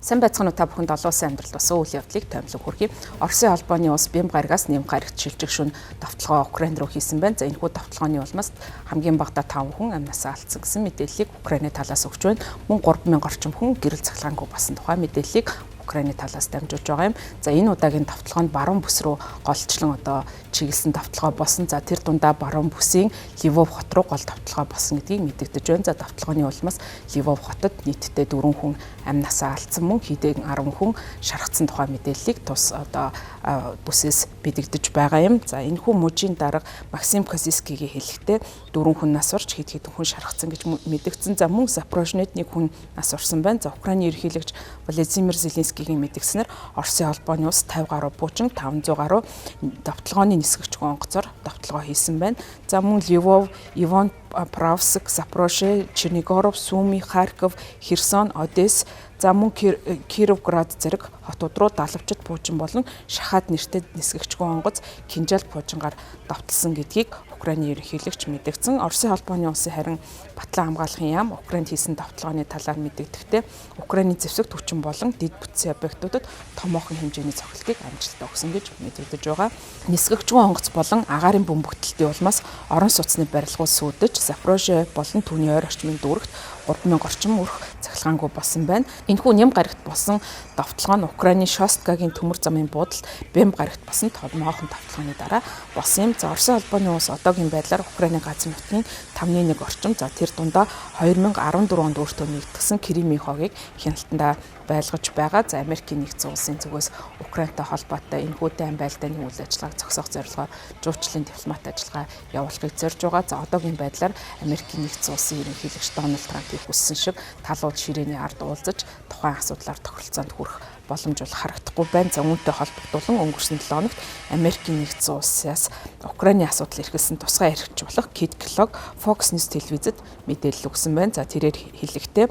Сайн байцгаана уу та бүхэнд олон улсын амьдралд басан үйл явдлыг томилог хүргэе. Оросын холбооны улс бям гарагаас нэм гарагт шилжих шөнө давталгаа Украин руу хийсэн байна. За энэхүү давталгааны улмаас хамгийн багадаа 5 хүн амнасаа алдсан гэсэн мэдээллийг Украины талаас өгч байна. Мөн 3000 орчим хүн гэрэл цахилгаангүй басан тухай мэдээллийг Украины талаас дамжуулж байгаа юм. За энэ удаагийн давталгаанд баруун бүс рүү голчлон чиглэсэн давталгаа болсон. За тэр дундаа баруун бүсийн Львов хот руу гол давталгаа болсон гэдгийг мэдэгдэж байна. За давталгааны улмаас Львов хотод нийтдээ 4 хүн амнасаа алдсан, мөн хэдэн 10 хүн шархсан тухай мэдээллийг тус бүсээс мэдэгдэж байгаа юм. За энэхүү мужийн дарга Максим Козискигийн хэлэхдээ 4 хүн нас орж хэдэн хүн шархсан гэж мэдэгдсэн. За мөн Запорожнед 1 хүн нас орсон байна. За Украины ерөнхийлөгч Владимир Зеленскийгийн мэдгснээр Оросын холбооны улс 50 гаруй буучин 500 гаруй давталгааны нисгэгчгүй онгоцоор давталгаа хийсэн байна. За мөн Львов, Ивано-Франковск, Запорожье, Чернигоров, Суми, Харьков, Херсон, Одесс, за мөн Кировград зэрэг хотууд руу далавчид буучин болон шахаад нэртэй нисгэгчгүй онгоц кинжал буужингаар давталсан гэдгийг Украины ерөнхийлөгч мэдгдсэн. Оросын холбооны улсын харин батлан хамгаалахын яам Украинд хийсэн давталгааны талаар мэдэгдэхдээ Украины зэвсэг түвчин болон дэд бүтцийн объектуудад томоохон хэмжээний цохилтыг амжилттай өгсөн гэж мэдэгдэж байгаа. Нисгэгчгүй онгоц болон агаарын бөмбөгтөлтийн улмаас орон сууцны барилгууд сүйдэж Запорожье болон түүний ойр орчмын дүүрэгт 3000 орчим өрх цахилгаангүй болсон байна. Энэхүү нэм гарагт болсон давталгаа нь Украины Шосткагийн төмөр замын буудалд бям гарагт болсон томоохон давталгааны дараа болсон юм. За Оросын холбооны улс одоогийн байдлаар Украины газар нутгийн 5.1 орчим, за тэр дундаа 2014 онд өөртөө нэгтгэсэн Кримийн хогийг хяналтандаа байлгаж байгаа. За Америкийн нэгдсэн улсын зүгээс Украинтай холбоотой энэхүү дайн байлдааны үйл ажиллагааг зогсоох зорилгоор жуулчлалын дипломат ажиллагаа явуулахыг зорж байгаа. За одоогийн байдлаар Америкийн нэгдсэн улсын ерөнхийлөгч Дональд Трампыг хүссэн шиг талууд ширээний ард уулзаж тухайн асуудлаар тохиролцоонд хүрэх боломж бол харагдахгүй байна. За үүнтэй холбогдуулан өнгөрсөн 7 хоногт Америкийн нэгдсэн улсаас Украины асуудал эрхэлсэн тусгай эрхч болох Кит Келлог Fox News телевизэд мэдээлэл өгсөн байна. За тэрээр хэлэхдээ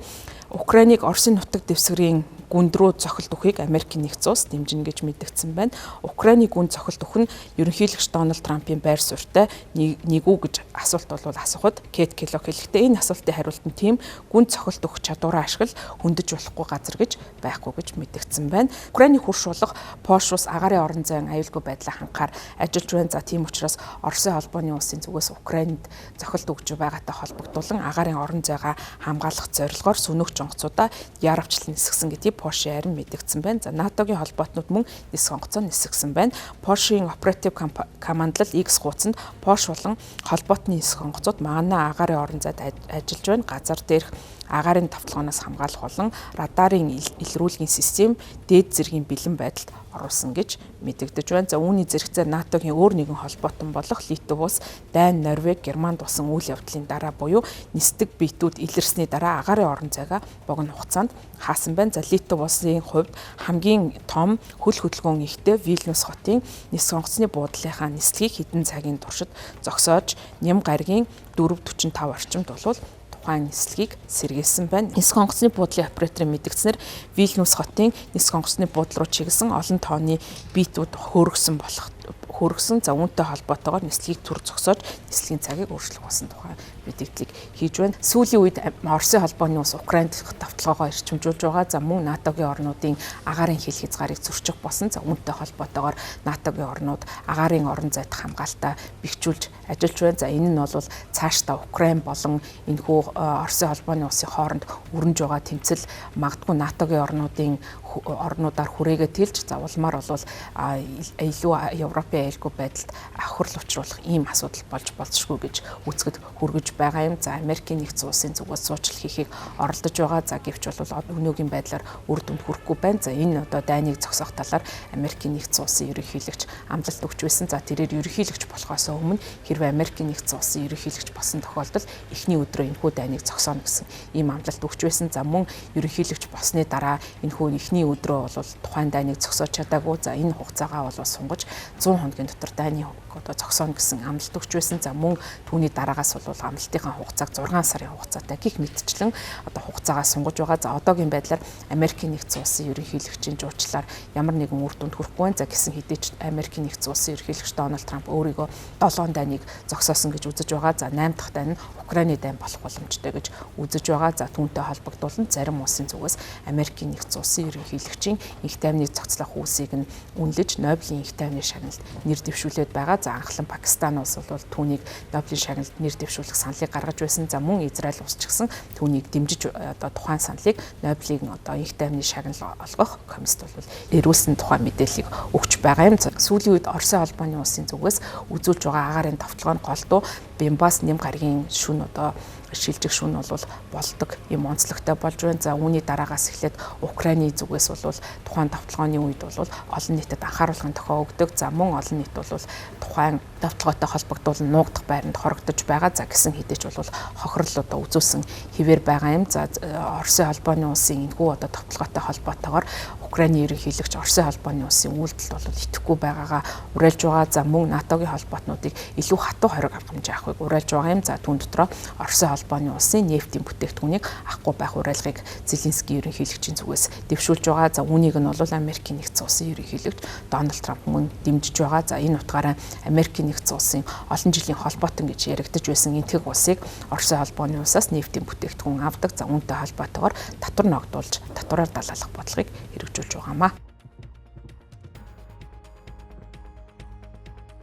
Украиныг Оросын нутаг дэвсгэрийн гүнд рүү цохилт өгөхийг Америкийн нэгдсэн улс дэмжинэ гэж мэдгдсэн байна. Украины гүнд цохилт өгөх нь ерөнхийлөгч Дональд Трампын байр суурьтай нэг үү гэж асуулт бол асуухад Кит Келлог хэлэхдээ энэ асуултын хариулт нь тийм гүнд цохилт өгөх чадвараа ашигла хөндөж болохгүй газар гэж байхгүй гэж мэдгдсэн байна. Украины хурш болох Польш улс агаарын орон зайн аюулгүй байдлаа хангахаар ажиллаж байна. За тийм учраас Оросын холбооны улсын зүгээс Украинд цохилт өгж байгаатай холбогдуулан агаарын орон зайгаа хамгаалах зорилгоор сүнөгч онгоцуудаа яарвчлан нисгсэн гэдгийг Польшийн харин мэдгдсэн байна. За НАТОгийн холбоотнууд мөн нисэх онгоцоо нисгсэн байна. Польшийн оператив командлал X хуудсанд Польш болон холбоотны нисэх онгоцууд манай агаарын орон зайд ажиллаж байна. Газар дээрх агаарын давталгаанаас хамгаалах болон радарын илрүүлгийн систем дээд зэргийн бэлэн байдалд оруулсан гэж мэдэгдэж байна. За үүний зэрэгцээ НАТОгийн өөр нэгэн холбоотон болох Литв улс, Дани, Норвеги, Германд болсон үйл явдлын дараа буюу нисдэг биетүүд илэрсний дараа агаарын орон зайгаа богино хугацаанд хаасан байна. За Литв улсын хувьд хамгийн том хөл хөдөлгөөн ихтэй Вильнюс хотын нисэх онгоцны буудлынхаа нислэгийг хэдэн цагийн туршид зогсоож нэм гаригийн 4:45 орчимд болвол тухайн нислэгийг сэргээсэн байна. Нисэх онгоцны буудлын операторын мэдгдснээр Вильнюс хотын нисэх онгоцны буудлын руу чиглэсэн олон тооны биетүүд хөргсөн. За үүнтэй холбоотойгоор нислэгийг түр зогсоож нислэгийн цагийг өөрчлөх болсон тухай мэдээллийг хийж байна. Сүүлийн үед Оросын холбооны улс Украинд давталгаагаа эрчимжүүлж байгаа. За мөн НАТОгийн орнуудын агаарын хил хязгаарыг зөрчих болсон. За үүнтэй холбоотойгоор НАТОгийн орнууд агаарын орон зайд хамгаалтаа бэхжүүлж ажиллаж байна. За энэ нь бол цаашдаа Украин болон энэхүү Оросын холбооны улсын хооронд өрнөж байгаа тэмцэл магадгүй НАТОгийн орнуудаар хүрээгээ тэлж улмаар бол илүү Европын аюулгүй байдалд хөрл учруулах ийм асуудал болж болзошгүй гэж үзэхэд хүргэж байгаа юм. За Америкийн нэгдсэн улсын зүгээс суучлал хийхийг оролдож байгаа. За гэвч бол өнөөгийн байдлаар үр дүнд хүрэхгүй байна. За энэ дайныг зогсоох талаар Америкийн нэгдсэн улсын ерөнхийлөгч амлалт өгч байсан. За тэрээр ерөнхийлөгч болохоос өмнө хэрвээ Америкийн нэгдсэн улсын ерөнхийлөгч болсон тохиолдолд эхний өдрөө энэхүү дайныг зогсооно гэсэн ийм амлалт өгч байсан. За мөн ерөнхийлөгч болсны дараа энэхүү эхний өдрөө бол тухайн дайныг зогсоож чадаагүй. За энэ хугацаагаа бол сунгаж 100 хоногийн дотор дайны одоо зогсооно гэсэн амлалт өгч байсан. За мөн түүний дараагаас бол амлалтынхаа хугацааг 6 сарын хугацаатай гих мэдчлэн одоо хугацаагаа сунгаж байгаа. За одоогийн байдлаар Америкийн нэгдсэн улсын ерөнхийлөгчийн жуучлаар ямар нэгэн үр дүнд хүрэхгүй байна. За гэсэн хэдий ч Америкийн нэгдсэн улсын ерөнхийлөгч Дональд Трамп өөрийгөө 7 дайныг зогсоосон гэж үзэж байгаа. За 8 дахь дайн нь Украины дайн болох боломжтой гэж үзэж байгаа. За түүнтэй холбогдуулан зарим улсын зүгээс Америкийн нэгдсэн улсын ерөнхийлөгчийн их тайвныг зохицлох үүсийг нь үнэлж Нобелийн их тайвны шагналд нэр дэвшүүлээд байгаа. За анхлан Пакистан улс бол түүнийг Нобелийн шагналд нэр дэвшүүлэх саналыг гаргаж байсан. За мөн Израиль улс ч гэсэн түүнийг дэмжиж одоо тухайн саналыг Нобелийн одоо их тайвны шагнал олгох комиссд бол эрүүлсэн тухайн мэдээллийг өгч байгаа юм. Сүүлийн үед Оросын холбооны улсын зүгээс үзүүлж байгаа агаарын товтлогоо голдуу Бямбас нэм гарагийн шүн одоо шилжих шүн бол болдог юм онцлогтой болж байна. За үүний дараагаас эхлээд Украины зүгээс бол тухайн товтлогооны үед бол олон нийтэд анхааруулгын тохио өгдөг. За мөн олон нийт бол тухайн товтлогоотой холбогдуулан нуугдах байранд хорогдож байгаа. За гэсэн хэдий ч бол хохирол одоо үзүүлсэн хэвээр байгаа юм. За Оросын холбооны улсын энэхүү одоо товтлогоотой холбоотойгоор Украины ерөнхийлөгч Оросын холбооны улсын үйлдэлд бол итгэхгүй байгаагаа уриалж байгаа. За мөн НАТОгийн холбоотнуудыг илүү хатуу хориг аргамж авахыг уриалж байгаа юм. За түүн дотроо Оросын холбооны улсын нефтийн бүтээгдэхүүнийг авахгүй байх уриалгыг Зеленский ерөнхийлөгчийн зүгээс дэвшүүлж байгаа. За үүнийг нь бол Америкийн нэгдсэн улсын ерөнхийлөгч Дональд Трамп мөн дэмжиж байгаа. За энэ утгаараа Америкийн нэгдсэн улсын олон жилийн холбоотон гэж яригдж байсан энтгэг улсыг Оросын холбооны улсаас нефтийн бүтээгдэхүүн авдаг. За үүнтэй холбоотойгоор татвар ногдуулж татвараар далаалах бодлогыг хэрэгжүүлж байгаамаа.